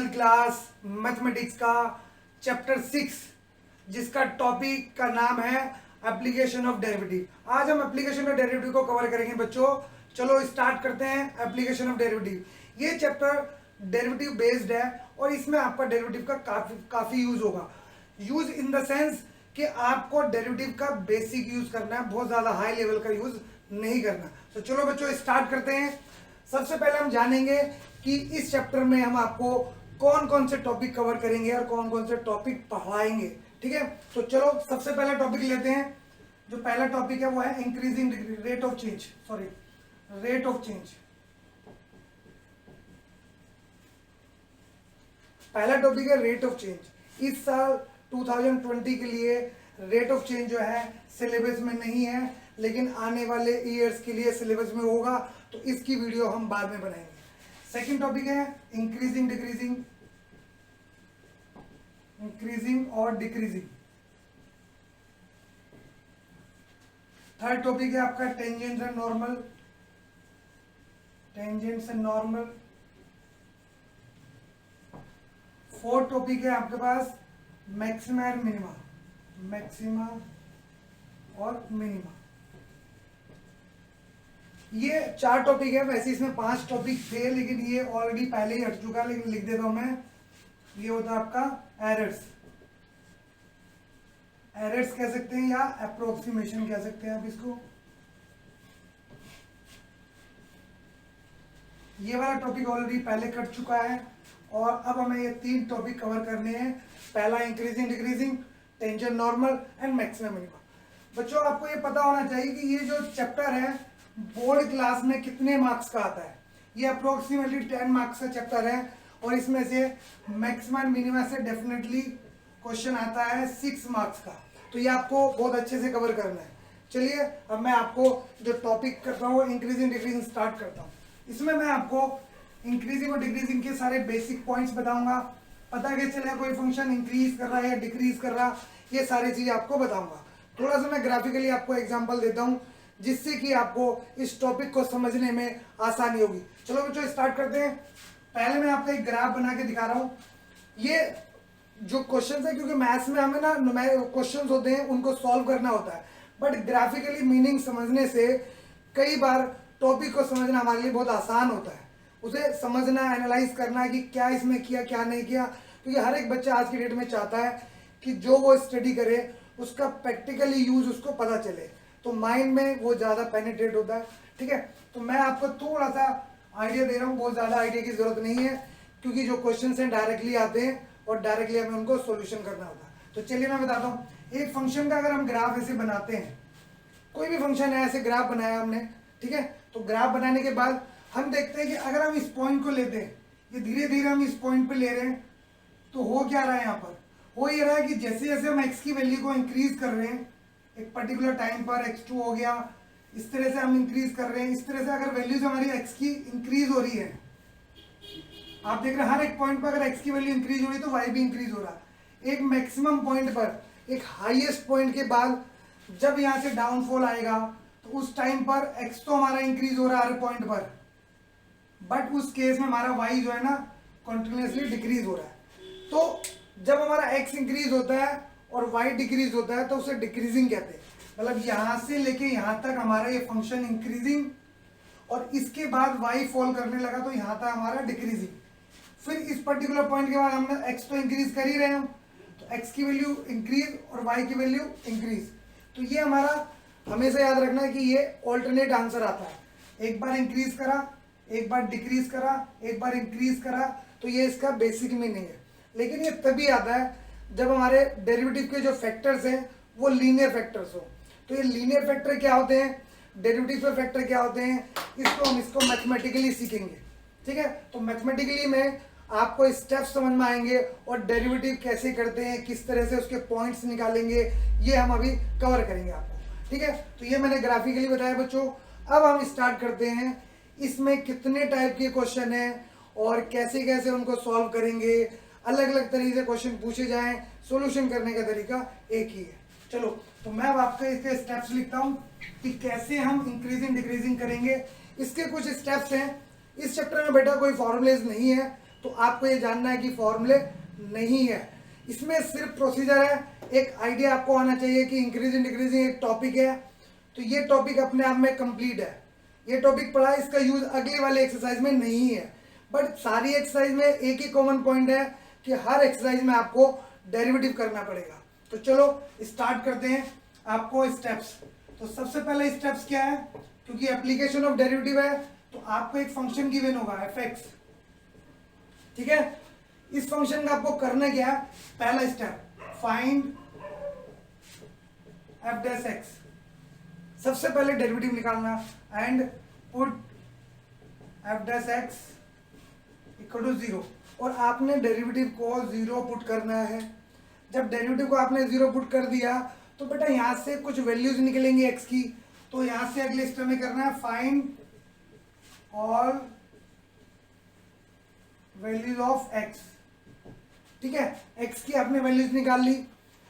12th class mathematics का chapter 6 जिसका topic का नाम है एप्लीकेशन ऑफ डेरिवेटिव। आज हम एप्लीकेशन ऑफ डेरिवेटिव को कवर करेंगे बच्चों। चलो स्टार्ट करते हैं एप्लीकेशन ऑफ डेरिवेटिव। ये चैप्टर डेरिवेटिव बेस्ड है और इसमें आपका डेरिवेटिव का काफी यूज होगा। यूज इन द सेंस कि आपको डेरिवेटिव का बेसिक यूज करना है, बहुत ज्यादा हाई लेवल का यूज नहीं करना। तो चलो बच्चों स्टार्ट करते हैं। सबसे पहले हम जानेंगे कि इस चैप्टर में हम आपको कौन कौन से टॉपिक कवर करेंगे और कौन कौन से टॉपिक पढ़ाएंगे। ठीक है, तो चलो सबसे पहला टॉपिक लेते हैं। जो पहला टॉपिक है वो है increasing rate of change, rate of change. पहला टॉपिक है रेट ऑफ चेंज। इस साल 2020 के लिए रेट ऑफ चेंज जो है सिलेबस में नहीं है, लेकिन आने वाले ईयर्स के लिए सिलेबस में होगा, तो इसकी वीडियो हम बाद में बनाएंगे। सेकंड टॉपिक है इंक्रीजिंग डिक्रीजिंग, इंक्रीजिंग और डिक्रीजिंग। थर्ड टॉपिक है आपका tangents and normal, tangents and normal. Fourth topic है आपके पास मैक्सिमा और मिनिमा, मैक्सिमा और मिनिमा। ये 4 टॉपिक है। वैसे इसमें 5 टॉपिक थे, लेकिन ये ऑलरेडी पहले ही हट चुका है, लेकिन लिख देता हूं मैं। ये होता है आपका एरर्स, एरर्स कह सकते हैं या अप्रोक्सीमेशन कह सकते हैं आप इसको। ये वाला टॉपिक ऑलरेडी पहले कट चुका है और अब हमें ये 3 टॉपिक कवर करने हैं। पहला increasing decreasing, tangent normal and maximum minima. बच्चों आपको ये पता होना चाहिए कि ये जो चैप्टर है बोर्ड क्लास में कितने मार्क्स का आता है। ये अप्रोक्सीमेटली 10 मार्क्स का चैप्टर है और इसमें से मैक्सिमम मिनिमा से डेफिनेटली क्वेश्चन आता है 6 मार्क्स का। तो ये आपको बहुत अच्छे से कवर करना है। चलिए अब मैं आपको जो टॉपिक करता हूँ इंक्रीजिंग डिक्रीजिंग स्टार्ट करता हूँ। इसमें मैं आपको इंक्रीजिंग और डिक्रीजिंग के सारे बेसिक पॉइंट्स बताऊंगा। पता कैसे चलेगा कोई फंक्शन इंक्रीज कर रहा है या डिक्रीज कर रहा, ये सारी चीजें आपको बताऊंगा। थोड़ा सा मैं ग्राफिकली आपको एग्जाम्पल देता हूँ जिससे कि आपको इस टॉपिक को समझने में आसानी होगी। चलो बच्चों स्टार्ट करते हैं। पहले मैं आपको एक ग्राफ बना के दिखा रहा हूँ। ये जो क्वेश्चन है, क्योंकि मैथ्स में हमें ना क्वेश्चन होते हैं उनको सॉल्व करना होता है, बट ग्राफिकली मीनिंग समझने से कई बार टॉपिक को समझना हमारे लिए बहुत आसान होता है। उसे समझना, एनालाइज करना कि क्या इसमें किया क्या नहीं किया, क्योंकि हर एक बच्चा आज की डेट में चाहता है कि जो वो स्टडी करे उसका प्रैक्टिकली यूज उसको पता चले, तो माइंड में वो ज्यादा पेनिट्रेट होता है। ठीक है, तो मैं आपको थोड़ा सा आइडिया दे रहा हूँ, बहुत ज्यादा आइडिया की जरूरत नहीं है, क्योंकि जो क्वेश्चन हैं डायरेक्टली आते हैं और डायरेक्टली हमें उनको सॉल्यूशन करना होता है। तो चलिए मैं बताता हूँ। एक फंक्शन का अगर हम ग्राफ ऐसे बनाते हैं, कोई भी फंक्शन है, ऐसे ग्राफ बनाया हमने, ठीक है, तो ग्राफ बनाने के बाद हम देखते हैं कि अगर हम इस पॉइंट को लेते हैं, ये धीरे धीरे हम इस पॉइंट पे ले रहे हैं, तो हो क्या रहा है यहाँ पर? हो ये रहा है कि जैसे जैसे हम x की वैल्यू को इंक्रीज कर रहे हैं, एक पर्टिकुलर टाइम पर x2 हो गया, इस तरह से हम इंक्रीज कर रहे हैं। इस तरह से अगर वैल्यूज हमारी x की इंक्रीज हो रही है, आप देख रहे हैं हर एक पॉइंट पर अगर x की वैल्यू इंक्रीज हो रही है तो y भी इंक्रीज हो रहा है। एक मैक्सिमम पॉइंट पर, एक हाईएस्ट पॉइंट के बाद जब यहाँ से डाउनफॉल आएगा तो उस टाइम पर x तो हमारा इंक्रीज हो रहा है हर पॉइंट पर, बट उस केस में हमारा y जो है ना कंटिन्यूसली डिक्रीज हो रहा है। तो जब हमारा x इंक्रीज होता है और y डिक्रीज होता है तो उसे डिक्रीजिंग कहते हैं। मतलब यहां से लेके यहां तक हमारा ये फंक्शन इंक्रीजिंग, और इसके बाद y फॉल करने लगा तो यहां तक हमारा डिक्रीजिंग। फिर इस पर्टिकुलर पॉइंट के बाद हमने x तो इंक्रीज कर ही रहे हैं, तो x की वैल्यू इंक्रीज और y की वैल्यू इंक्रीज। तो ये हमारा हमेशा याद रखना है कि ये ऑल्टरनेट आंसर आता है। एक बार इंक्रीज करा, एक बार डिक्रीज करा, एक बार इंक्रीज करा, तो ये इसका बेसिक मीनिंग है। लेकिन ये तभी आता है जब हमारे डेरिवेटिव के जो फैक्टर्स हैं वो लीनियर फैक्टर्स हो। तो ये लीनियर फैक्टर क्या होते हैं, डेरिवेटिव के फैक्टर क्या होते हैं, इसको मैथमेटिकली सीखेंगे। ठीक है, तो मैथमेटिकली में आपको स्टेप्स समझ में आएंगे और डेरिवेटिव कैसे करते हैं, किस तरह से उसके पॉइंट्स निकालेंगे, ये हम अभी कवर करेंगे आपको। ठीक है, तो ये मैंने ग्राफिकली बताया बच्चों। अब हम स्टार्ट करते हैं। इसमें कितने टाइप के क्वेश्चन हैं और कैसे कैसे उनको सॉल्व करेंगे, अलग अलग तरीके से क्वेश्चन पूछे जाएं, सॉल्यूशन करने का तरीका एक ही है। चलो तो मैं अब आपके इसके स्टेप्स लिखता हूं कि कैसे हम इंक्रीजिंग डिक्रीजिंग करेंगे। इसके कुछ स्टेप्स हैं। इस चैप्टर में बेटा कोई फॉर्मूलेज नहीं है, तो आपको ये जानना है कि फॉर्मूले नहीं है, इसमें सिर्फ प्रोसीजर है। एक आइडिया आपको आना चाहिए कि इंक्रीजिंग डिक्रीजिंग एक टॉपिक है, तो ये टॉपिक अपने आप में कंप्लीट है। ये टॉपिक पढ़ा, इसका यूज अगले वाले एक्सरसाइज में नहीं है, बट सारी एक्सरसाइज में एक ही कॉमन पॉइंट है कि हर एक्सरसाइज में आपको डेरिवेटिव करना पड़ेगा। तो चलो स्टार्ट करते हैं आपको स्टेप्स। तो सबसे पहले स्टेप्स क्या है, क्योंकि एप्लीकेशन ऑफ डेरिवेटिव है तो आपको एक फंक्शन गिवन होगा fx, ठीक है। इस फंक्शन का आपको करना क्या है, पहला step find f dash x, सबसे पहले डेरिवेटिव निकालना and put f dash x equal to 0, और आपने डेरिवेटिव को 0 पुट करना है। जब डेरिवेटिव को आपने 0 पुट कर दिया तो बेटा यहां से कुछ वैल्यूज निकलेंगी x की, तो यहां से अगले स्टेप में करना है find all values of x, ठीक है। x की आपने वैल्यूज निकाल ली,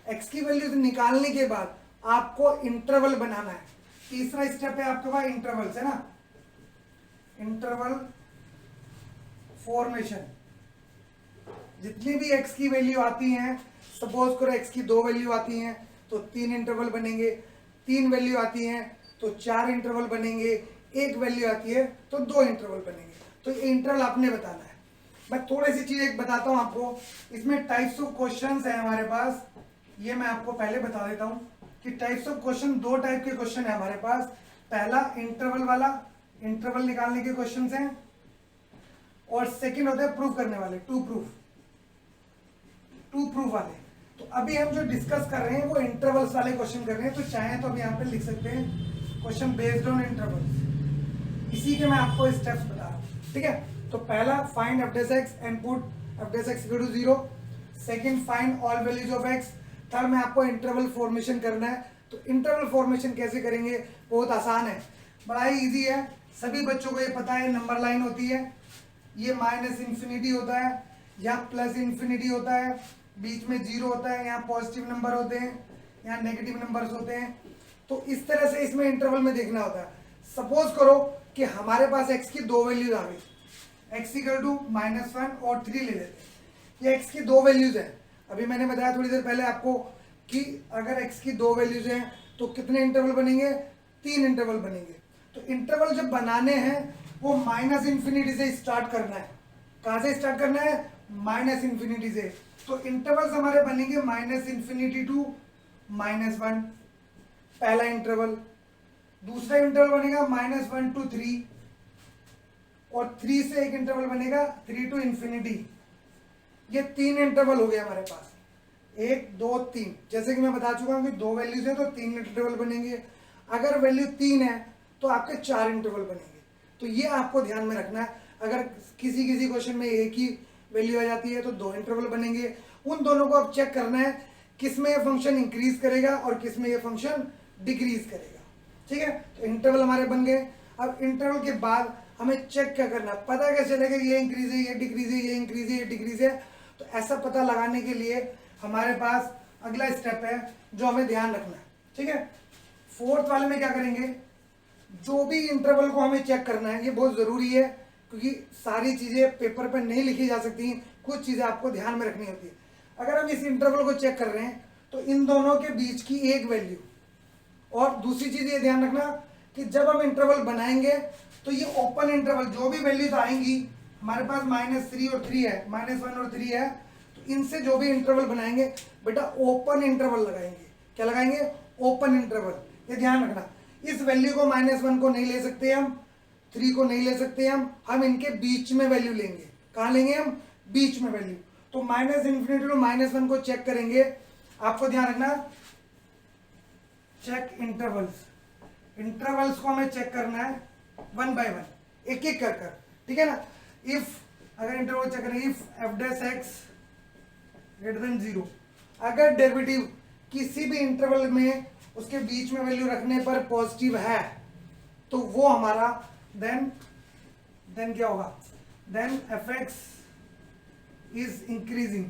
x की वैल्यूज निकालने के बाद आपको इंटरवल बनाना है। तीसरा स्टेप है आपके पास इंटरवल्स, है ना, इंटरवल फॉर्मेशन। जितनी भी x की वैल्यू आती हैं, सपोज करो x की 2 वैल्यू आती हैं तो 3 इंटरवल बनेंगे, 3 वैल्यू आती हैं तो 4 इंटरवल बनेंगे, 1 वैल्यू आती है तो 2 इंटरवल बनेंगे। तो ये इंटरवल आपने बताना है। मैं थोड़ी सी चीज एक बताता हूं आपको, इसमें टाइप्स ऑफ क्वेश्चंस है हमारे पास, ये मैं आपको पहले बता देता हूं कि टाइप्स ऑफ क्वेश्चन, 2 टाइप के क्वेश्चन है हमारे पास। पहला इंटरवल वाला, इंटरवल निकालने के क्वेश्चन हैं, और सेकंड होता है प्रूफ करने वाले, टू प्रूफ वाले। तो अभी हम जो डिस्कस कर रहे हैं वो इंटरवल्स वाले क्वेश्चन कर रहे हैं, तो चाहे तो अभी यहाँ पे लिख सकते हैं क्वेश्चन बेस्ड ऑन इंटरवल्स, इसी के मैं आपको स्टेप्स बता रहा हूँ, ठीक है। तो पहला find f dash x and put f dash x equal to 0, second find all values of x, third में आपको इंटरवल फॉर्मेशन करना है। तो इंटरवल फॉर्मेशन कैसे करेंगे, बहुत आसान है, बड़ा ही ईजी है, सभी बच्चों को ये पता है। नंबर लाइन होती है, ये माइनस इन्फिनिटी होता है, यहाँ प्लस इन्फिनिटी होता है, बीच में 0 होता है, यहाँ पॉजिटिव नंबर होते हैं, यहाँ नेगेटिव नंबर्स होते हैं। तो इस तरह से इसमें इंटरवल में देखना होता है। सपोज करो कि हमारे पास x की 2 वैल्यूज आ गई, x इक्वल टू -1 और 3 ले लेते हैं। ये x की 2 वैल्यूज है, अभी मैंने बताया थोड़ी देर पहले आपको कि अगर x की 2 वैल्यूज हैं तो कितने इंटरवल बनेंगे, 3 इंटरवल बनेंगे। तो इंटरवल जब बनाने हैं वो माइनस इन्फिनिटी से स्टार्ट करना है। कहां से स्टार्ट करना है, माइनस इन्फिनिटी से। तो इंटरवल्स हमारे बनेंगे माइनस इन्फिनिटी टू -1, पहला इंटरवल। दूसरा इंटरवल बनेगा -1 टू 3, और 3 से एक इंटरवल बनेगा 3 टू इन्फिनिटी। ये 3 इंटरवल हो गए हमारे पास, 1 2 3। जैसे कि मैं बता चुका हूं कि 2 वैल्यूज है तो 3 इंटरवल बनेंगे, अगर वैल्यू 3 है तो आपके 4 इंटरवल बनेंगे। तो ये आपको ध्यान में रखना है। अगर किसी क्वेश्चन में एक ही वैल्यू आ जाती है तो 2 इंटरवल बनेंगे। उन दोनों को अब चेक करना है किसमें ये फंक्शन इंक्रीज करेगा और किसमें ये फंक्शन डिक्रीज करेगा, ठीक है। तो इंटरवल हमारे बन गए। अब इंटरवल के बाद हमें चेक क्या करना है, पता कैसे चलेगा ये इंक्रीज है, ये डिक्रीज है, ये इंक्रीज है, ये डिक्रीज है। तो ऐसा पता लगाने के लिए हमारे पास अगला स्टेप है जो हमें ध्यान रखना है, ठीक है। 4th वाले में क्या करेंगे, जो भी इंटरवल को हमें चेक करना है, ये बहुत जरूरी है क्योंकि सारी चीजें पेपर पर नहीं लिखी जा सकती, कुछ चीजें आपको ध्यान में रखनी होती है। अगर हम इस इंटरवल को चेक कर रहे हैं तो इन दोनों के बीच की एक वैल्यू, और दूसरी चीज ये ध्यान रखना कि जब हम इंटरवल बनाएंगे तो ये ओपन इंटरवल, जो भी वैल्यूज आएंगी हमारे पास -3 और 3 है, -1 और 3 है, तो इनसे जो भी इंटरवल बनाएंगे बेटा ओपन इंटरवल लगाएंगे। क्या लगाएंगे, ओपन इंटरवल। ये ध्यान रखना, इस वैल्यू को -1 को नहीं ले सकते हम, 3 को नहीं ले सकते हम इनके बीच में वैल्यू लेंगे। कहाँ लेंगे हम, बीच में वैल्यू। तो -इन्फिनिटी टू -1 को चेक करेंगे। आपको ध्यान रखना, चेक इंटरवल्स, इंटरवल्स को हमें चेक करना है 1 बाय 1, एक एक कर कर, ठीक है ना। इफ अगर इंटरवल चेक करें, if f dash x greater than 0, अगर डेरिवेटिव किसी भी इंटरवल में उसके बीच में वैल्यू रखने पर पॉजिटिव है तो वो हमारा देन क्या होगा, देन fx इज इंक्रीजिंग,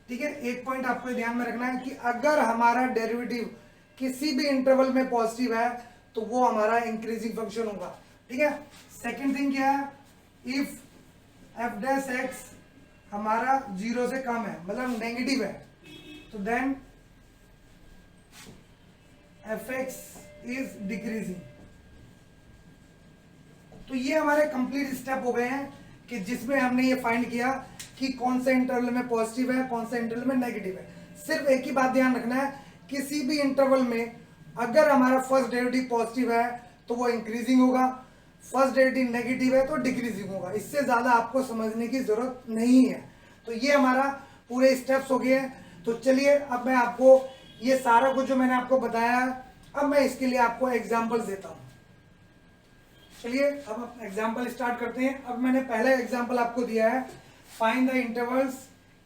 ठीक है। एक पॉइंट आपको ध्यान में रखना है कि अगर हमारा डेरिवेटिव किसी भी इंटरवल में पॉजिटिव है तो वो हमारा इंक्रीजिंग फंक्शन होगा, ठीक है। सेकंड थिंग क्या है, इफ एफ डैश एक्स हमारा 0 से कम है, मतलब नेगेटिव है, तो then f x is decreasing. तो ये हमारे कंप्लीट स्टेप हो गए हैं कि जिसमें हमने ये फाइंड किया कि कौन सा इंटरवल में पॉजिटिव है, कौन सा इंटरवल में नेगेटिव है। सिर्फ एक ही बात ध्यान रखना है, किसी भी इंटरवल में अगर हमारा फर्स्ट डेरिवेटिव पॉजिटिव है तो वो इंक्रीजिंग होगा, फर्स्ट डेरिवेटिव नेगेटिव है तो डिक्रीजिंग होगा। इससे ज्यादा आपको समझने की जरूरत नहीं है। तो ये हमारा पूरे स्टेप्स हो गए हैं। तो चलिए अब मैं आपको ये सारा कुछ जो मैंने आपको बताया, अब मैं इसके लिए आपको एग्जाम्पल्स देता हूं। चलिए अब एग्जाम्पल स्टार्ट करते हैं। अब मैंने पहला एग्जाम्पल आपको दिया है, find the intervals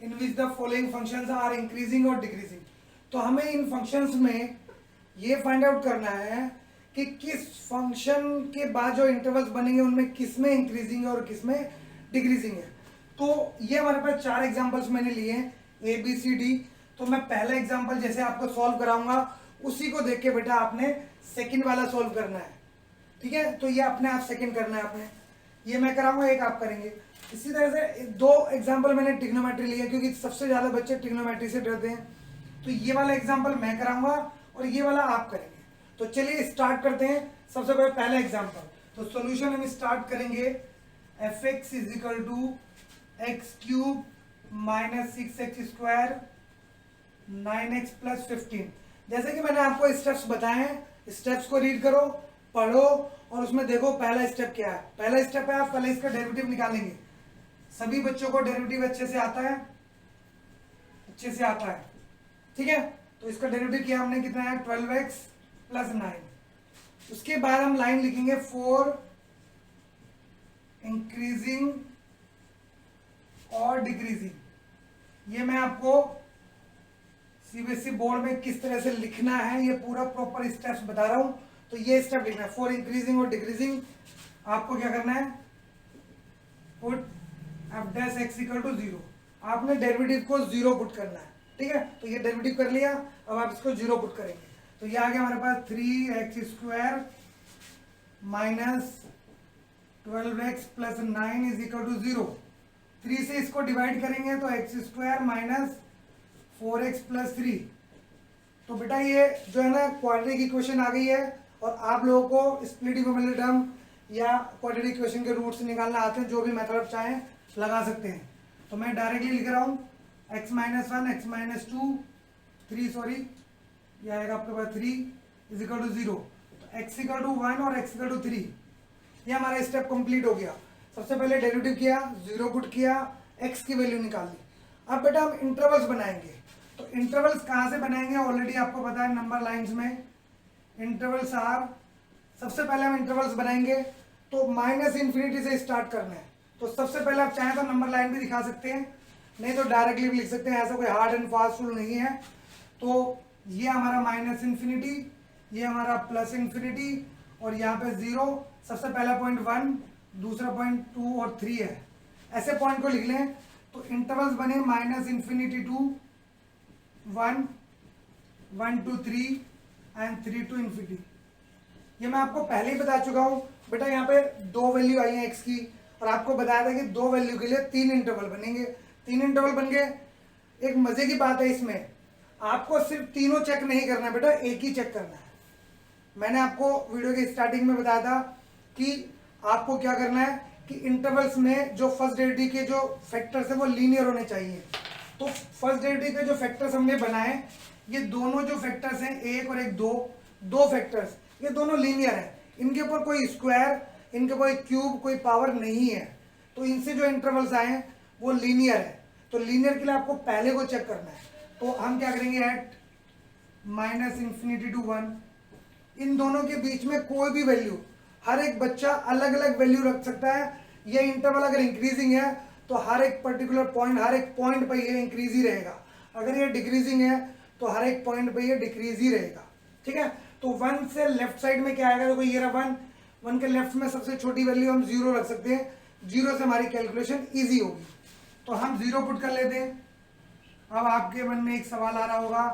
in which the following functions are increasing और डिक्रीजिंग। तो हमें इन फंक्शंस में ये फाइंड आउट करना है कि किस फंक्शन के बाद जो इंटरवल्स बनेंगे उनमें किस में इंक्रीजिंग है और किस में डिक्रीजिंग है। तो ये हमारे पास 4 एग्जाम्पल्स मैंने लिए हैं, ए बी सी डी। तो मैं पहला एग्जाम्पल जैसे आपको सॉल्व कराऊंगा उसी को देख के बेटा आपने सेकंड वाला सॉल्व करना है, ठीक है। तो ये अपने आप सेकंड करना है आपने, ये मैं कराऊंगा, एक आप करेंगे। इसी तरह से 2 एग्जाम्पल मैंने ट्रिग्नोमेट्री लिया क्योंकि सबसे ज्यादा बच्चे ट्रिग्नोमेट्री से डरते हैं। तो ये वाला एग्जाम्पल मैं कराऊंगा और ये वाला आप करेंगे। तो चलिए स्टार्ट करते हैं। सबसे पहले पहला एग्जाम्पल, तो सॉल्यूशन हम स्टार्ट करेंगे f x is equal to x cube minus 6x² 9x plus 15। जैसे कि मैंने आपको स्टेप्स बताए हैं, स्टेप्स को रीड करो, पढ़ो और उसमें देखो पहला स्टेप क्या है। पहला स्टेप है आप पहले इसका डेरिवेटिव निकालेंगे। सभी बच्चों को डेरिवेटिव अच्छे से आता है, अच्छे से आता है, ठीक है। तो इसका डेरिवेटिव किया हमने, कितना है 12x प्लस 9। उसके बाद हम लाइन लिखेंगे 4 इंक्रीजिंग और डिक्रीजिंग। ये मैं आपको सीबीएसई बोर्ड में किस तरह से लिखना है ये पूरा प्रॉपर स्टेप्स बता रहा हूं। तो ये स्टेप लिखना है 4 इंक्रीजिंग और डिक्रीजिंग। आपको क्या करना है, put f dash x equal to 0। आपने डेरिवेटिव को 0 पुट करना है, ठीक है। तो ये डेरिवेटिव कर लिया, अब आप इसको 0 पुट करेंगे। तो ये आ गया हमारे पास 3x² minus 12x plus 9 is equal to 0। 3 से इसको डिवाइड करेंगे तो x² माइनस 4x प्लस 3। तो बेटा ये जो है ना क्वाड्रेटिक इक्वेशन आ गई है। और आप लोगों को स्प्लिटिंग टर्म या क्वाड्रेटिक इक्वेशन के रूट्स निकालना आते हैं, जो भी मेथड आप चाहें लगा सकते हैं। तो मैं डायरेक्टली लिख रहा हूँ x minus 1 x minus 2 3 sorry ये आएगा आपके पास 3 इज इक्वल टू 0। तो x इक्वल टू 1 और x इक्वल टू 3, ये हमारा स्टेप कंप्लीट हो गया। सबसे पहले डेरिवेटिव किया, 0 पुट किया, x की वैल्यू निकाल ली। अब बेटा हम इंटरवल्स बनाएंगे। तो इंटरवल्स कहाँ से बनाएंगे, ऑलरेडी आपको पता है नंबर लाइंस में इंटरवल्स आर। सबसे पहले हम इंटरवल्स बनाएंगे तो माइनस इन्फिनिटी से स्टार्ट करना है। तो सबसे पहले आप चाहें तो नंबर लाइन भी दिखा सकते हैं, नहीं तो डायरेक्टली भी लिख सकते हैं, ऐसा कोई हार्ड एंड फास्ट रूल नहीं है। तो ये हमारा माइनस इन्फिनिटी, ये हमारा प्लस इन्फिनिटी और यहाँ पे 0। सबसे पहला पॉइंट 1, दूसरा पॉइंट 2 और 3 है। ऐसे पॉइंट को लिख लें तो इंटरवल्स बने minus infinity to 1, 1 to 3 and 3 to infinity. ये मैं आपको पहले ही बता चुका हूँ बेटा। यहाँ पे 2 वैल्यू आई है x की और आपको बताया था कि 2 वैल्यू के लिए 3 इंटरवल बनेंगे। 3 इंटरवल बन गए। एक मजे की बात है इसमें, आपको सिर्फ तीनों चेक नहीं करना है बेटा, एक ही चेक करना है। मैंने आपको वीडियो के स्टार्टिंग में बताया था कि आपको क्या करना है कि इंटरवल्स में जो फर्स्ट डेरिवेटिव के जो फैक्टर्स है वो लीनियर होने चाहिए। तो फर्स्ट डेरिवेटिव के जो फैक्टर्स हमने बनाए, ये दोनों जो फैक्टर्स हैं, 1 और 1 दो फैक्टर्स, ये दोनों लीनियर है। इनके ऊपर कोई स्क्वायर, इनके कोई क्यूब, कोई पावर नहीं है। तो इनसे जो इंटरवल्स आए हैं वो लीनियर है। तो लीनियर के लिए आपको पहले को चेक करना है। तो हम क्या करेंगे, एट माइनस इन्फिनिटी टू 1, इन दोनों के बीच में कोई भी वैल्यू, हर एक बच्चा अलग अलग वैल्यू रख सकता है। ये इंटरवल अगर इंक्रीजिंग है तो हर एक पर्टिकुलर पॉइंट, हर एक पॉइंट पर ये इंक्रीज ही रहेगा। अगर ये डिक्रीजिंग है तो हर एक पॉइंट पे ये डिक्रीज ही रहेगा, ठीक है। तो 1 से लेफ्ट साइड में क्या आएगा, देखो ये रहा 1 के लेफ्ट में सबसे छोटी वैल्यू हम 0 रख सकते हैं। 0 से हमारी कैलकुलेशन इजी होगी। तो हम 0 पुट कर लेते हैं। अब आपके मन में एक सवाल आ रहा होगा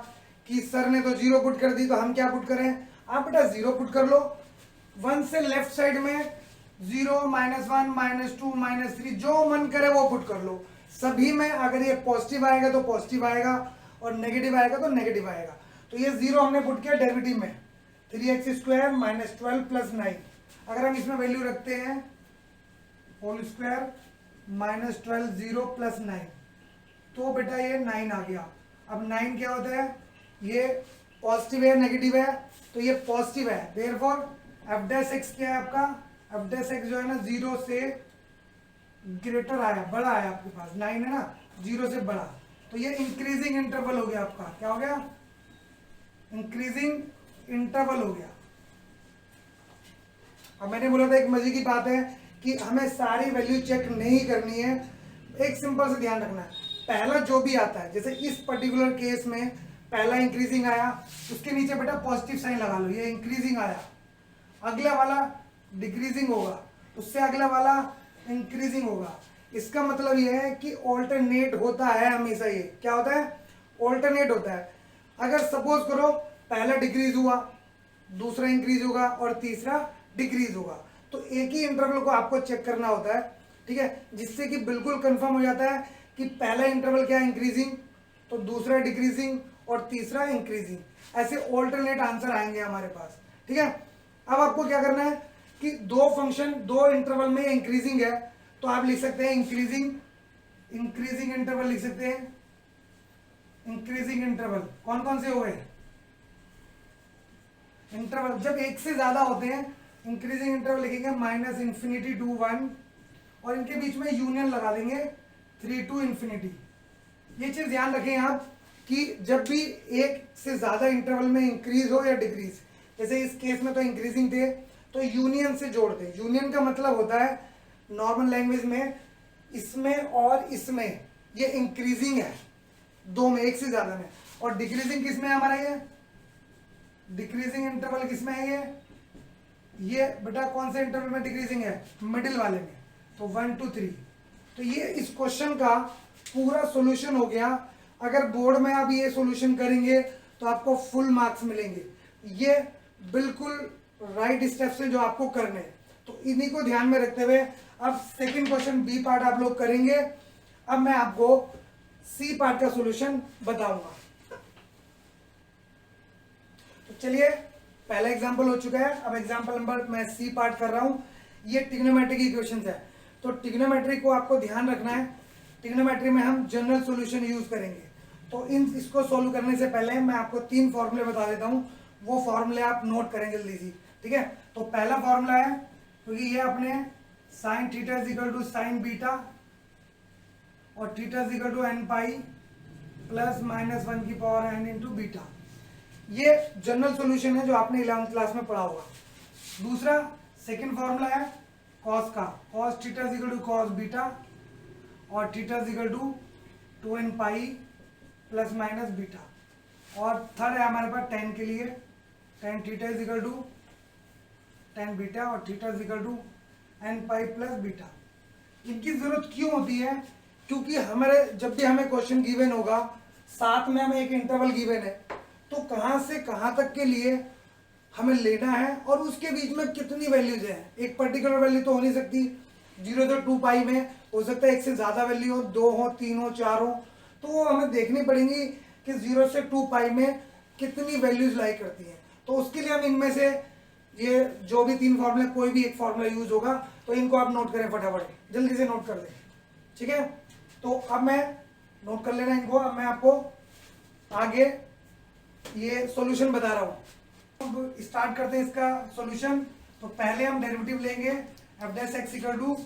कि सर ने तो 0 पुट कर दी, तो हम क्या पुट करें। आप बेटा 0 पुट कर लो। 1 से लेफ्ट साइड में 0, -1, -2, -3 जो मन करे वो पुट कर लो। सभी में अगर ये पॉजिटिव आएगा तो पॉजिटिव आएगा और नेगेटिव आएगा तो नेगेटिव आएगा। तो ये 0 हमने पुट किया डेरिवेटिव में, 3x² -12 + 9। अगर हम इसमें वैल्यू रखते हैं होल स्क्वायर -12 0 + 9, तो बेटा ये 9 आ गया। अब 9 क्या होता है, ये पॉजिटिव है नेगेटिव है, तो ये पॉजिटिव है, देयरफॉर f' क्या है आपका, f' जो है ना 0 से ग्रेटर आया, बड़ा आया आपके पास, 9 है ना, 0 से बड़ा, तो ये इंक्रीजिंग इंटरवल हो गया आपका। क्या हो गया, इंक्रीजिंग इंटरवल हो गया। अब मैंने बोला था एक मजे की बात है कि हमें सारी वैल्यू चेक नहीं करनी है, एक सिंपल से ध्यान रखना है, पहला जो भी आता है, जैसे इस पर्टिकुलर केस में पहला इंक्रीजिंग आया, उसके नीचे बेटा पॉजिटिव साइन लगा लो, ये इंक्रीजिंग आया, अगला वाला डिक्रीजिंग होगा, उससे अगला वाला इंक्रीजिंग होगा। इसका मतलब ये है कि ऑल्टरनेट होता है हमेशा। ये क्या होता है, ऑल्टरनेट होता है। अगर सपोज करो पहला डिक्रीज हुआ, दूसरा इंक्रीज होगा और तीसरा डिक्रीज होगा, तो एक ही इंटरवल को आपको चेक करना होता है, ठीक है, जिससे कि बिल्कुल कंफर्म हो जाता है कि पहला इंटरवल क्या इंक्रीजिंग, तो दूसरा डिक्रीजिंग और तीसरा इंक्रीजिंग, ऐसे ऑल्टरनेट आंसर आएंगे हमारे पास, ठीक है। अब आपको क्या करना है कि दो फंक्शन दो इंटरवल में इंक्रीजिंग है, तो आप लिख सकते हैं इंक्रीजिंग इंटरवल लिख सकते हैं। इंक्रीजिंग इंटरवल कौन कौन से हुए, इंटरवल जब एक से ज्यादा होते हैं इंक्रीजिंग इंटरवल लिखेंगे -∞ to 1 और इनके बीच में यूनियन लगा देंगे 3 to ∞। ये चीज ध्यान रखें आप कि जब भी एक से ज्यादा इंटरवल में इंक्रीज हो या डिक्रीज, जैसे इस केस में तो इंक्रीजिंग थे तो यूनियन से जोड़ दें। यूनियन का मतलब होता है नॉर्मल लैंग्वेज में इसमें और इसमें ये इंक्रीजिंग है, दो में, एक से ज्यादा में, और डिक्रीजिंग किस में है हमारा, ये डिक्रीजिंग इंटरवल किस में है, ये बेटा कौन से इंटरवल में डिक्रीजिंग है, मिडिल वाले में, तो 1 to 3। तो ये इस क्वेश्चन का पूरा सॉल्यूशन हो गया। अगर बोर्ड में आप ये सॉल्यूशन करेंगे तो आपको फुल मार्क्स मिलेंगे। ये बिल्कुल राइट स्टेप्स हैं जो आपको करने हैं, तो इन्हीं को ध्यान में रखते हुए अब सेकंड क्वेश्चन बी पार्ट आप लोग करेंगे। अब मैं आपको सी पार्ट का सॉल्यूशन बताऊंगा। तो चलिए, पहला एग्जांपल हो चुका है, अब एग्जांपल नंबर मैं सी पार्ट कर रहा हूं। ये ट्रिग्नोमेट्री की इक्वेशंस है, तो ट्रिग्नोमेट्री को आपको ध्यान रखना है। ट्रिग्नोमेट्री में हम जनरल सॉल्यूशन यूज करेंगे, तो इसको सॉल्व करने से पहले मैं आपको 3 फॉर्मूले बता देता हूं, वो फॉर्मूले आप नोट करें जल्दी से, ठीक है। तो पहला फॉर्मूला है, क्योंकि ये अपने sine theta is equal to sine beta और theta is equal to n pi plus -1 की पावर n इंटू बीटा, ये जनरल सॉल्यूशन है जो आपने 11th क्लास में पढ़ा होगा। दूसरा सेकंड फॉर्मूला है कॉस का, cos theta is equal to cos beta और theta is equal to 2n pi plus minus beta. और थर्ड है हमारे पास tan के लिए, tan theta is equal to tan beta और theta is equal to n pi plus beta. इनकी जरूरत क्यों होती है, क्योंकि हमारे जब भी हमें क्वेश्चन गिवन होगा, साथ में हमें एक इंटरवल गिवन है, तो कहां से कहां तक के लिए हमें लेना है और उसके बीच में कितनी वैल्यूज है। एक पर्टिकुलर वैल्यू तो हो नहीं सकती, 0 से 2 पाई में हो सकता है एक से ज्यादा वैल्यू हो, 2 हो, 3 हो, 4 हो, तो वो हमें देखनी पड़ेगी कि 0 से 2 पाई में कितनी वैल्यूज लाई करती हैं। तो उसके लिए हम इनमें से ये जो भी 3 फॉर्मूले, कोई भी एक फॉर्मूला यूज होगा, तो इनको आप नोट करें फटाफट, जल्दी से नोट कर लें, ठीक है। तो अब मैं नोट कर लेना इनको, अब मैं आपको आगे ये सॉल्यूशन बता रहा हूं। अब स्टार्ट करते हैं इसका सॉल्यूशन। तो पहले हम डेरिवेटिव लेंगे f' equal to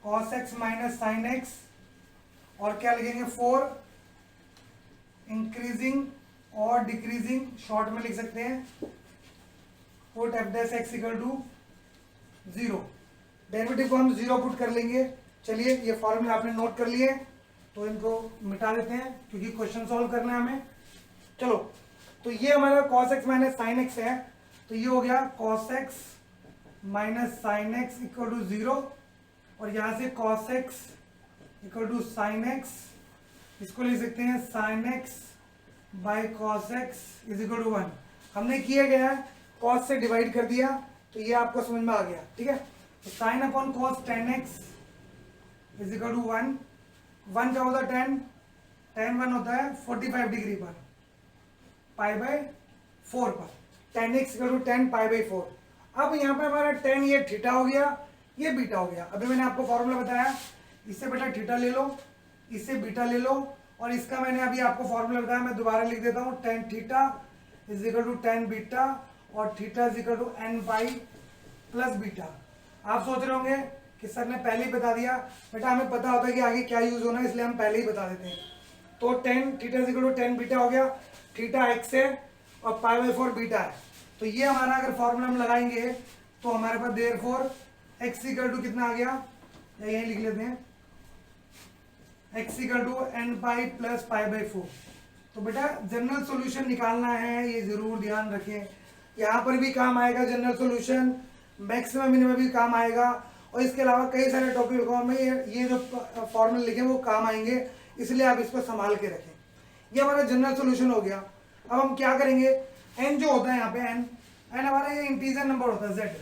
cos x minus sin x, और क्या लिखेंगे 4 इंक्रीजिंग और डिक्रीजिंग, शॉर्ट में लिख सकते हैं put f' equal to 0। Derivative को हम 0 पुट कर लेंगे। चलिए, ये फॉर्मूला आपने नोट कर लिए, तो इनको मिटा देते हैं क्योंकि क्वेश्चन सॉल्व करना है हमें। चलो, तो ये हमारा cos x minus sin x है, तो ये हो गया cos x minus sin x equal to 0, और यहां से cos x equal to sin x, इसको लिख सकते हैं sin x by cos x is equal to 1। हमने किया गया है cos से डिवाइड कर दिया, तो ये आपको समझ में आ गया, ठीक है। तो sine upon cos 10x is equal to 1, 1 क्या होता है 10, 10 1 होता है 45 डिग्री पर, पाई बाय 4 पर, 10x equal to 10 pi by 4। अब यहाँ पे हमारा 10 ये थीटा हो गया, ये बीटा हो गया। अभी मैंने आपको फॉर्मूला बताया, इससे बेटा थीटा ले लो, इससे बीटा ले लो, और इसका मैंने अभी आपको फॉर्मूला बताया, मैं दोबारा लिख देता हूँ, 10 theta is equal to 10 beta, और theta is equal to n pi plus beta. आप सोच रहे होंगे कि सर ने पहले ही बता दिया। बेटा हमें पता होता है कि आगे क्या यूज होना है, इसलिए हम पहले ही बता देते हैं। तो 10 theta is equal to 10 beta हो गया, थीटा x है और पाई बाय 4 बीटा है। तो ये हमारा अगर फॉर्मूला हम लगाएंगे तो हमारे पास देयरफॉर x इक्वल टू कितना आ गया, या यही लिख लेते हैं, x equal to n pi plus pi by 4। तो बेटा जनरल सॉल्यूशन निकालना है, ये जरूर ध्यान रखें। यहाँ पर भी काम आएगा जनरल सॉल्यूशन, मैक्सिमम मिनिमम भी काम आएगा, और इसके अलावा कई सारे टॉपिकों में ये जो फॉर्मूले लिखे वो काम आएंगे, इसलिए आप इसको संभाल के रखें। ये हमारा जनरल सॉल्यूशन हो गया। अब हम क्या करेंगे, n जो होता है यहाँ पे n हमारा ये इंटीजर नंबर होता है,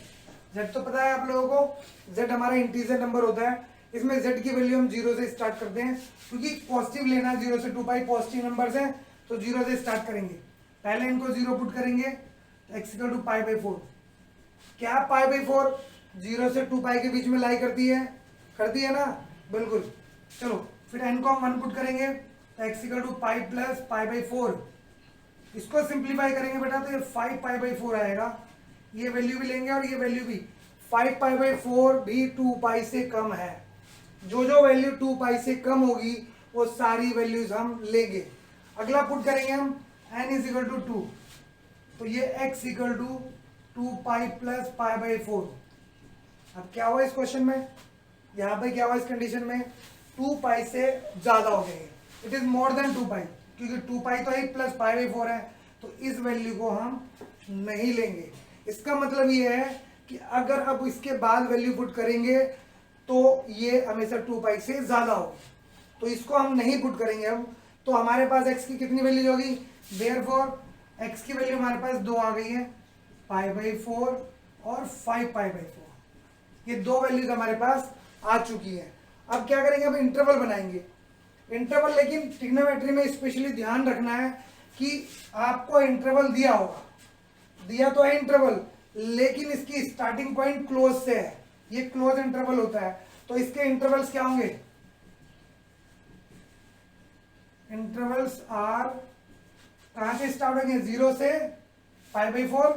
z तो पता है आप लोगों को, z हमारा इंटीजर नंबर होता है। इसमें z की वैल्यू हम 0 से स्टार्ट करते हैं, क्योंकि पॉजिटिव लेना है, 0 से 2 पाई पॉजिटिव नंबर्स हैं, तो 0 से स्टार्ट करेंगे। पहले इनको 0 पुट करेंगे, x equal to pi by 4। क्या पाई बाई 4 0 से 2 पाई के बीच में लाई करती है ना, बिल्कुल। चलो फिर n को हम 1 पुट करेंगे, तो x equal to pi plus pi by 4। इसको सिंप्लीफाई करेंगे बेटा, तो ये 5 पाई बाई 4 आएगा। ये वैल्यू भी लेंगे और ये वैल्यू भी, 5 पाई बाई 4 भी 2 पाई से कम है। जो जो वैल्यू 2 पाई से कम होगी वो सारी वैल्यूज हम लेंगे। अगला पुट करेंगे हम n इज इक्वल टू 2, तो ये x equal to 2 pi plus pi by 4। अब क्या हुआ इस क्वेश्चन में, यहाँ पे क्या हुआ इस कंडीशन में, 2 पाई से ज्यादा हो गए, इट इज मोर देन 2 पाई, क्योंकि 2 पाई तो है प्लस पाई बाई 4 है, तो इस वैल्यू को हम नहीं लेंगे। इसका मतलब ये है कि अगर अब इसके बाद वैल्यू पुट करेंगे तो ये हमेशा 2 पाई से ज्यादा होगी, तो इसको हम नहीं पुट करेंगे हम। तो हमारे पास x की कितनी वैल्यू होगी, देयरफॉर x की वैल्यू हमारे पास 2 आ गई है, पाई बाई 4 और 5 पाई बाई 4। ये 2 वैल्यूज हमारे पास आ चुकी है। अब क्या करेंगे, अब इंटरवल बनाएंगे। इंटरवल, लेकिन ट्रिग्नोमेट्री में स्पेशली ध्यान रखना है कि आपको इंटरवल दिया होगा, दिया तो है इंटरवल, लेकिन इसकी स्टार्टिंग पॉइंट क्लोज से है, ये क्लोज इंटरवल होता है। तो इसके इंटरवल्स क्या होंगे, इंटरवल्स आर कहां से स्टार्ट होंगे, 0 से पाई बाई 4।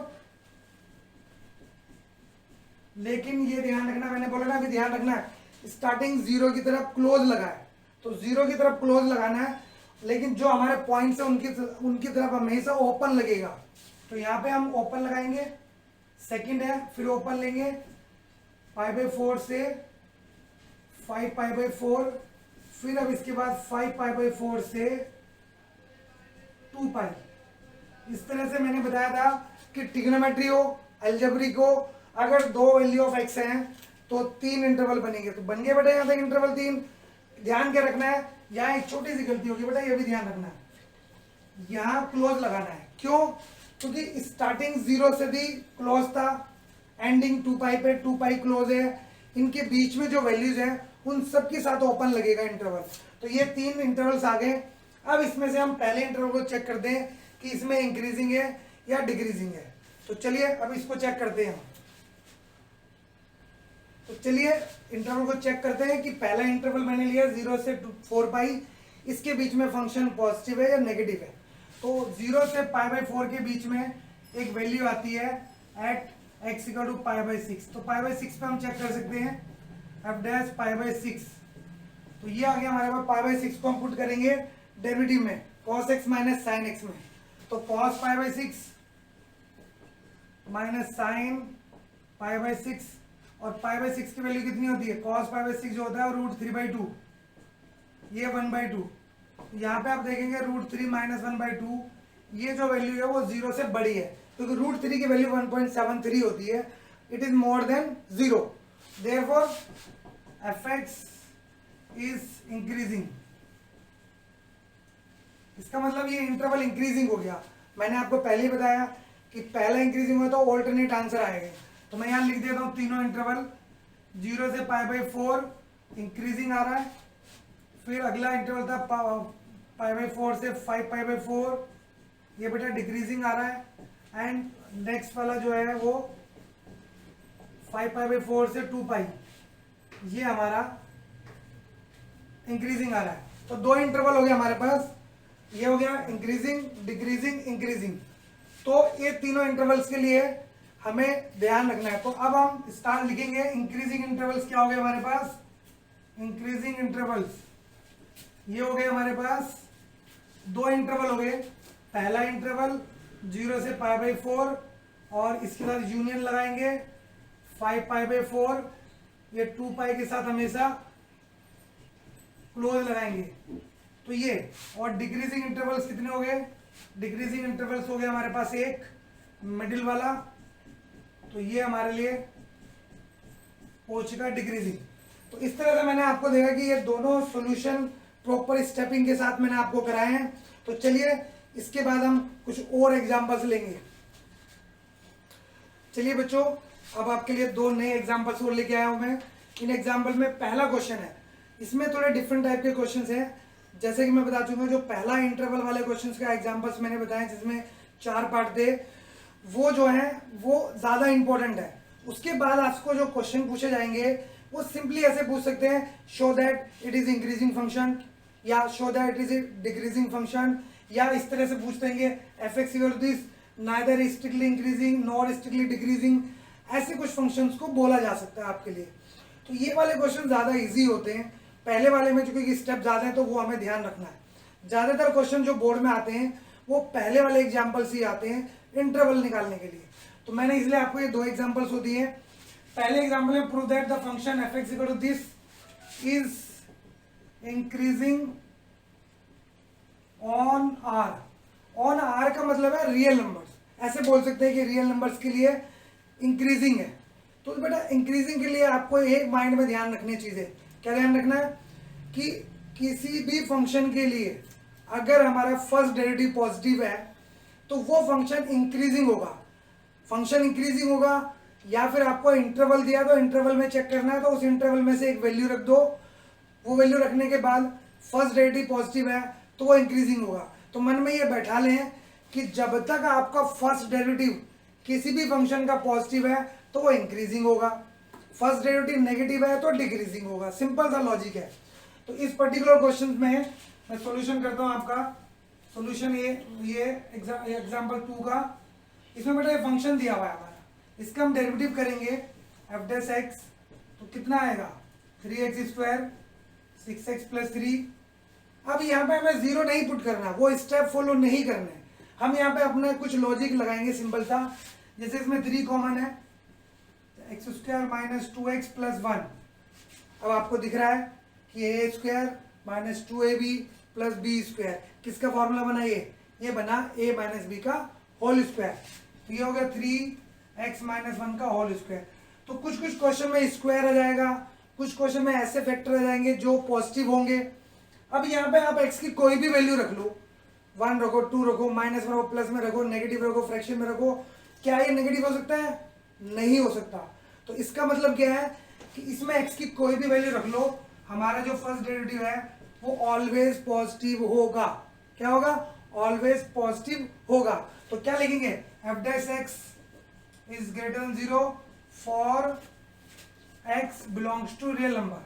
लेकिन ये ध्यान रखना, मैंने बोला ना अभी ध्यान रखना, स्टार्टिंग 0 की तरफ क्लोज लगा है, तो 0 की तरफ क्लोज लगाना है, लेकिन जो हमारे पॉइंट्स है उनकी तरफ हमेशा ओपन लगेगा। तो यहाँ पे हम ओपन लगाएंगे, सेकंड है, फिर ओपन लेंगे पाई बाई 4 से 5 पाई बाई 4, फिर अब इसके बाद 5 पाई बाई 4 से 2 पाई। इस तरह से मैंने बताया था कि ट्रिग्नोमेट्री हो, अलजेब्रिक हो, अगर 2 वैल्यू ऑफ x हैं तो 3 इंटरवल बनेंगे। तो बन गए बेटा यहाँ तक इंटरवल 3। ध्यान क्या रखना है, यहाँ एक छोटी सी गलती होगी बेटा, ये भी ध्यान रखना है, यहाँ क्लोज लगाना है। क्यों, क्योंकि स्टार्टिंग 0 से भी क्लोज था, एंडिंग 2 पाई पे 2 पाई क्लोज है, इनके बीच में जो वैल्यूज हैं उन सब के साथ ओपन लगेगा इंटरवल। तो ये 3 इंटरवल्स आ गए। अब इसमें से हम पहले इंटरवल को चेक करते हैं कि इसमें इंक्रीजिंग है या डिक्रीजिंग है। तो चलिए अब इसको चेक करते हैं। तो चलिए इंटरवल को चेक करते हैं कि पहला इंटरवल मैंने लिया 0 से 4 पाई, इसके बीच में फंक्शन पॉजिटिव है या नेगेटिव है। तो 0 से पाई बाई 4 के बीच में एक वैल्यू आती है at x equal to pi by 6। तो पाई बाई 6 पे हम चेक कर सकते हैं f डैश पाई बाई 6। तो ये आ गया हमारे पास, पाई बाई 6 को हम पुट करेंगे डेरिवेटिव में, cos x minus sine x में। तो cos pi by 6 minus sine pi by 6, और पाई बाई 6 की वैल्यू कितनी होती है, cos पाई बाई 6 जो होता है वो √3/2, ये 1/2। यहाँ पे आप देखेंगे √3 माइनस 1/2, ये जो वैल्यू है वो 0 से बड़ी है, क्योंकि √3 की वैल्यू 1.73 होती है, it is more than 0, therefore fx is increasing. इसका मतलब ये इंटरवल इंक्रीजिंग हो गया। मैंने आपको पहले ही बताया कि पहला इंक्रीजिंग हुआ तो ऑल्टरनेट आंसर आएगा। तो मैं यहाँ लिख देता हूँ तीनों इंटरवल, 0 से π/4 इंक्रीजिंग आ रहा है। फिर अगला इंटरवल था π/4 से 5π/4, ये बेटा डिक्रीजिंग आ रहा है। एंड नेक्स्ट वाला जो है वो 5π/4 से 2π, ये हमारा इंक्रीजिंग आ रहा है। तो दो इंटरवल हो गया हमारे पास, ये हो गया इंक्रीजिंग, डिक्रीजिंग, इंक्रीजिंग। तो ये तीनों इंटरवल्स के लिए हमें ध्यान रखना है। तो अब हम स्टार लिखेंगे। इंक्रीजिंग इंटरवल्स क्या हो गए हमारे पास, इंक्रीजिंग इंटरवल्स ये हो गए हमारे पास दो इंटरवल हो गए। पहला इंटरवल 0 से π/4 और इसके साथ यूनियन लगाएंगे 5π/4, ये 2π के साथ हमेशा क्लोज लगाएंगे। तो ये, और डिक्रीजिंग इंटरवल्स कितने हो गए, डिक्रीजिंग इंटरवल्स हो गए हमारे पास एक मिडिल वाला, तो ये हमारे लिए हो चुका डिक्रीजिंग। तो इस तरह से मैंने आपको देखा कि ये दोनों सॉल्यूशन प्रॉपर स्टेपिंग के साथ मैंने आपको कराए हैं। तो चलिए इसके बाद हम कुछ और एग्जांपल्स लेंगे। चलिए बच्चों, अब आपके लिए दो नए एग्जांपल्स और लेके आया हूं मैं। इन एग्जांपल में पहला क्वेश्चन है, इसमें थोड़े डिफरेंट टाइप के क्वेश्चंस हैं। जैसे कि मैं बता चुका, जो पहला इंटरवल वाले क्वेश्चंस का एग्जांपल्स मैंने बताए जिसमें 4 पार्ट थे, वो जो है वो ज्यादा इंपॉर्टेंट है। उसके बाद आपको जो क्वेश्चन पूछे जाएंगे वो सिंपली ऐसे पूछ सकते हैं, show that it is increasing function, या show that it is decreasing function, या इस तरह से पूछते हैं F x equal to this neither strictly increasing nor strictly decreasing. ऐसे कुछ फंक्शंस को बोला जा सकता है आपके लिए। तो ये वाले क्वेश्चन ज्यादा इजी होते हैं। पहले वाले में चूंकि स्टेप ज्यादा है तो वो हमें ध्यान रखना है। ज्यादातर क्वेश्चन जो बोर्ड में आते हैं वो पहले वाले एग्जाम्पल्स ही आते हैं इंटरवल निकालने के लिए। तो मैंने इसलिए आपको ये दो एग्जाम्पल्स हो दिए। पहले एग्जाम्पल में prove that the function f x equal to this is increasing on R. On R का मतलब है रियल नंबर्स, ऐसे बोल सकते हैं कि रियल नंबर्स के लिए इंक्रीजिंग है। तो बेटा इंक्रीजिंग के लिए आपको एक माइंड में ध्यान रखनी चीजें, क्या ध्यान रखना है कि किसी भी फंक्शन के लिए अगर हमारा फर्स्ट डेरिवेटिव पॉजिटिव है तो वो फंक्शन इंक्रीजिंग होगा। फंक्शन इंक्रीजिंग होगा, या फिर आपको इंटरवल दिया तो इंटरवल में चेक करना है, तो उस इंटरवल में से एक वैल्यू रख दो। वो वैल्यू रखने के बाद फर्स्ट डेरिवेटिव पॉजिटिव है तो वो इंक्रीजिंग होगा। तो मन में ये बैठा लें कि जब तक आपका फर्स्ट डेरिवेटिव किसी भी फंक्शन का पॉजिटिव है तो वो इंक्रीजिंग होगा, फर्स्ट डेरिवेटिव नेगेटिव है तो डिक्रीजिंग होगा। सिंपल सा लॉजिक है। तो इस पर्टिकुलर क्वेश्चन में मैं सॉल्यूशन करता हूं आपका। सॉल्यूशन ये एग्जांपल 2 का, इसमें बेटा ये फंक्शन दिया हुआ है हमारा, इसका हम डेरिवेटिव करेंगे एफ डैश एक्स, तो कितना आएगा 3x² 6x + 3। अब यहाँ पे हमें 0 नहीं पुट करना, वो स्टेप फॉलो नहीं करने। हम यहाँ पे अपना कुछ लॉजिक लगाएंगे सिंपल सा। जैसे इसमें 3 कॉमन है, x² - 2x + 1। अब आपको दिख रहा है कि a² - 2ab + b²। किसका फॉर्मूला बना ये बना a - b का होल स्क्वायर। तो ये हो गया 3x - 1 का होल स्क्वायर। तो कुछ कुछ क्वेश्चन में स्क्वायर आ जाएगा, कुछ क्वेश्चन में ऐसे फैक्टर आ जाएंगे जो पॉजिटिव होंगे। अब यहाँ पे आप x की कोई भी वैल्यू रख लो, 1 रखो, 2 रखो, -1 रखो, प्लस में रखो, नेगेटिव रखो, फ्रैक्शन में रखो, क्या ये नेगेटिव हो सकता है? नहीं हो सकता। तो इसका मतलब क्या है कि इसमें x की कोई भी वैल्यू रख लो, हमारा जो फर्स्ट डेरिवेटिव है वो ऑलवेज पॉजिटिव होगा। क्या होगा? ऑलवेज पॉजिटिव होगा। तो क्या लिखेंगे? F dash x is greater than 0 for x belongs to real number,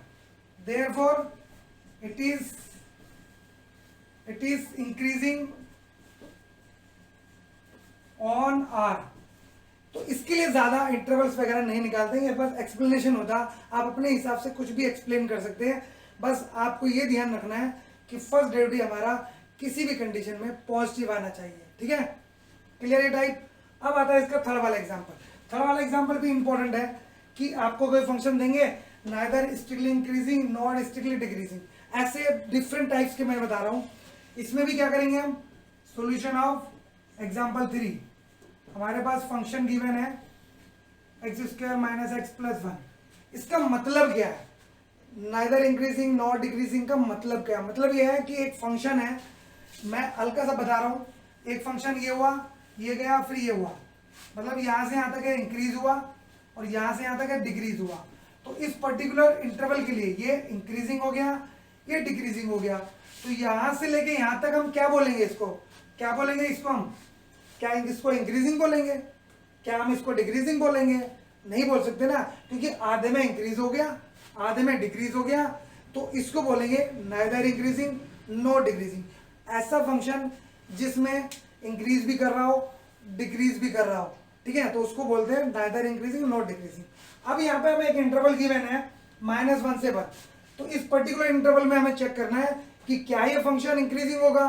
therefore it is increasing on r। तो इसके लिए ज्यादा इंटरवल्स वगैरह नहीं निकालते हैं, ये बस एक्सप्लेनेशन होता। आप अपने हिसाब से कुछ भी एक्सप्लेन कर सकते हैं, बस आपको ये ध्यान रखना है कि फर्स्ट डेरिवेटिव हमारा किसी भी कंडीशन में पॉजिटिव आना चाहिए। ठीक है, क्लियर है टाइप। अब आता है इसका थर्ड वाला एग्जांपल। थर्ड वाला एग्जांपल भी इंपॉर्टेंट है कि आपको कोई फंक्शन देंगे neither strictly increasing nor strictly decreasing, ऐसे डिफरेंट टाइप्स के मैं बता रहा हूं। इसमें भी क्या करेंगे हम? Solution of example 3। हमारे पास फंक्शन गिवन है x² - x + 1। इसका मतलब क्या है? नाइदर इंक्रीजिंग नॉर डिक्रीजिंग का मतलब क्या है? मतलब यह है कि एक फंक्शन है, मैं हल्का सा बता रहा हूं, एक फंक्शन ये हुआ, ये गया, फिर ये हुआ, मतलब यहां से यहां तक इंक्रीज हुआ और यहां से यहां तक डिक्रीज हुआ। तो इस पर्टिकुलर इंटरवल के लिए ये इंक्रीजिंग हो गया, ये डिक्रीजिंग हो गया। तो यहां से लेके यहां तक हम क्या बोलेंगे इसको, क्या बोलेंगे इसको हम, क्या इसको इंक्रीजिंग बोलेंगे, क्या हम इसको डिक्रीजिंग बोलेंगे? नहीं बोल सकते ना, क्योंकि आधे में इंक्रीज हो गया, आधे में डिक्रीज हो गया। तो इसको बोलेंगे नाइदर इंक्रीजिंग नो डिक्रीजिंग। ऐसा फंक्शन जिसमें इंक्रीज भी कर रहा हो डिक्रीज भी कर रहा हो, ठीक है, तो उसको बोलते हैं नाइदर इंक्रीजिंग नो डिक्रीजिंग। अब यहाँ पे हमें एक इंटरवल गिवन है -1 से 1, तो इस पर्टिकुलर इंटरवल में हमें चेक करना है कि क्या ये फंक्शन इंक्रीजिंग होगा,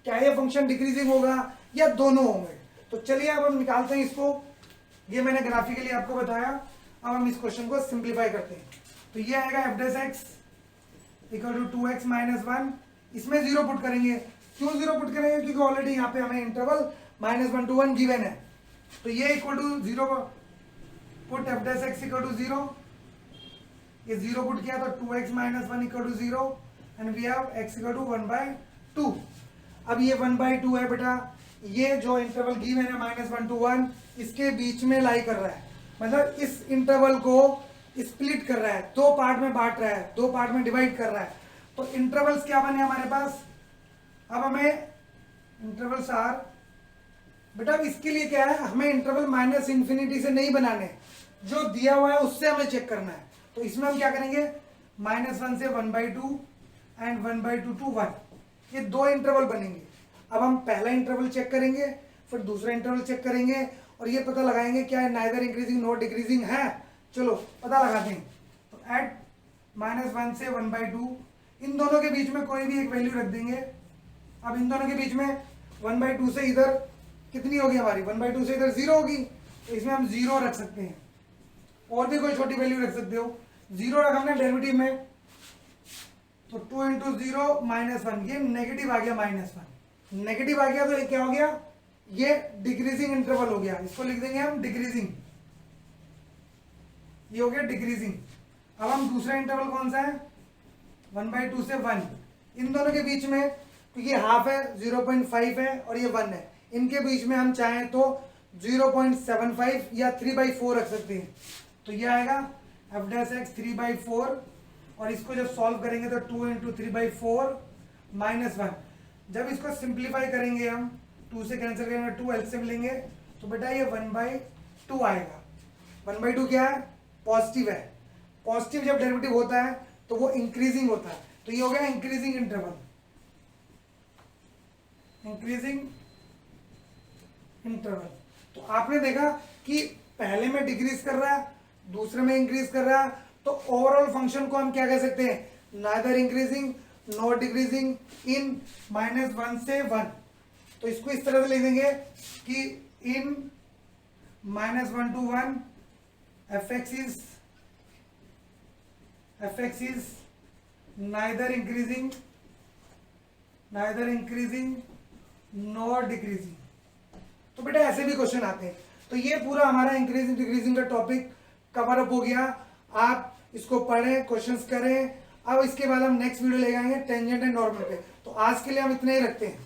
क्या ये फंक्शन डिक्रीजिंग होगा, या दोनों होंगे। तो चलिए अब हम निकालते हैं इसको। ये मैंने ग्राफिकली आपको बताया, अब हम इस क्वेश्चन को सिंप्लीफाई करते हैं। तो ये आएगा f' इक्वल टू 2x - 1, इसमें 0 पुट करेंगे। क्यों 0 पुट करेंगे? क्योंकि ऑलरेडी यहाँ पे हमें इंटरवल -1 to 1 गिवन है। तो ये equal to 0 put f' equal to 0, ये 0 पुट किया तो 2x - 1 equal to 0 and we have x equal to 1/2। अब ये 1/2 है बेटा, ये जो इंटरवल गिवन है -1 to 1 इसके बीच में लाई कर रहा है, मतलब इस इंटरवल को स्प्लिट कर रहा है, दो पार्ट में बांट रहा है, दो पार्ट में डिवाइड कर रहा है। तो इंटरवल्स क्या बने हमारे पास? अब हमें इंटरवल्स आर बेटा, इसके लिए क्या है, हमें इंटरवल -∞ से नहीं बनाने, जो दिया हुआ है उससे हमें चेक करना है। तो इसमें हम क्या करेंगे, -1 से 1/2 एंड 1/2 to 1, ये दो इंटरवल बनेंगे। अब हम पहला इंटरवल चेक करेंगे, फिर दूसरा इंटरवल चेक करेंगे, और ये पता लगाएंगे क्या नाइदर इंक्रीजिंग नो डिक्रीजिंग है। चलो पता लगाते हैं। तो एट -1 से 1/2, इन दोनों के बीच में कोई भी एक वैल्यू रख देंगे। अब इन दोनों के बीच में 1/2 से इधर कितनी होगी हमारी, 1/2 से इधर 0 होगी, तो इसमें हम 0 रख सकते हैं, और भी कोई छोटी वैल्यू रख सकते हो। 0 रखा हमने डेरिवेटिव में, तो 2 × 0 -1, ये नेगेटिव आ गया -1, नेगेटिव आ गया तो ये क्या हो गया, ये डिक्रीजिंग इंटरवल हो गया, इसको लिख देंगे हम डिक्रीजिंग, ये हो गया डिक्रीजिंग। अब हम दूसरा इंटरवल कौन सा है, 1/2 से 1, इन दोनों के बीच में, क्योंकि ये हाफ है 0.5 है और ये 1 है, इनके बीच में हम चाहें तो 0.75 या 3/4 रख सकते हैं। तो ये आएगा f' 3/4, और इसको जब सॉल्व करेंगे तो 2 × 3/4 -1। जब इसको सिंप्लीफाई करेंगे हम, 2 से कैंसिल करेंगे, 2 एलसीएम लेंगे, तो बेटा ये 1/2 आएगा। 1/2 क्या है, पॉजिटिव है। पॉजिटिव जब डेरिवेटिव होता है तो वो इंक्रीजिंग होता है, तो ये हो गया इंक्रीजिंग इंटरवल, इंक्रीजिंग इंटरवल। तो आपने देखा कि पहले में डिक्रीज कर रहा है, दूसरे में इंक्रीज कर रहा है, तो ओवरऑल फंक्शन को हम क्या कह सकते हैं, neither increasing no decreasing in -1 से 1। तो इसको इस तरह से लिख देंगे कि इन -1 to 1 fx is neither increasing nor decreasing। तो बेटा ऐसे भी क्वेश्चन आते हैं। तो ये पूरा हमारा इंक्रीजिंग डिक्रीजिंग का टॉपिक कवर अप हो गया। आप इसको पढ़ें, क्वेश्चंस करें। अब इसके बाद हम नेक्स्ट वीडियो ले आएंगे टेंजेंट एंड नॉर्मल पे। तो आज के लिए हम इतने ही रखते हैं।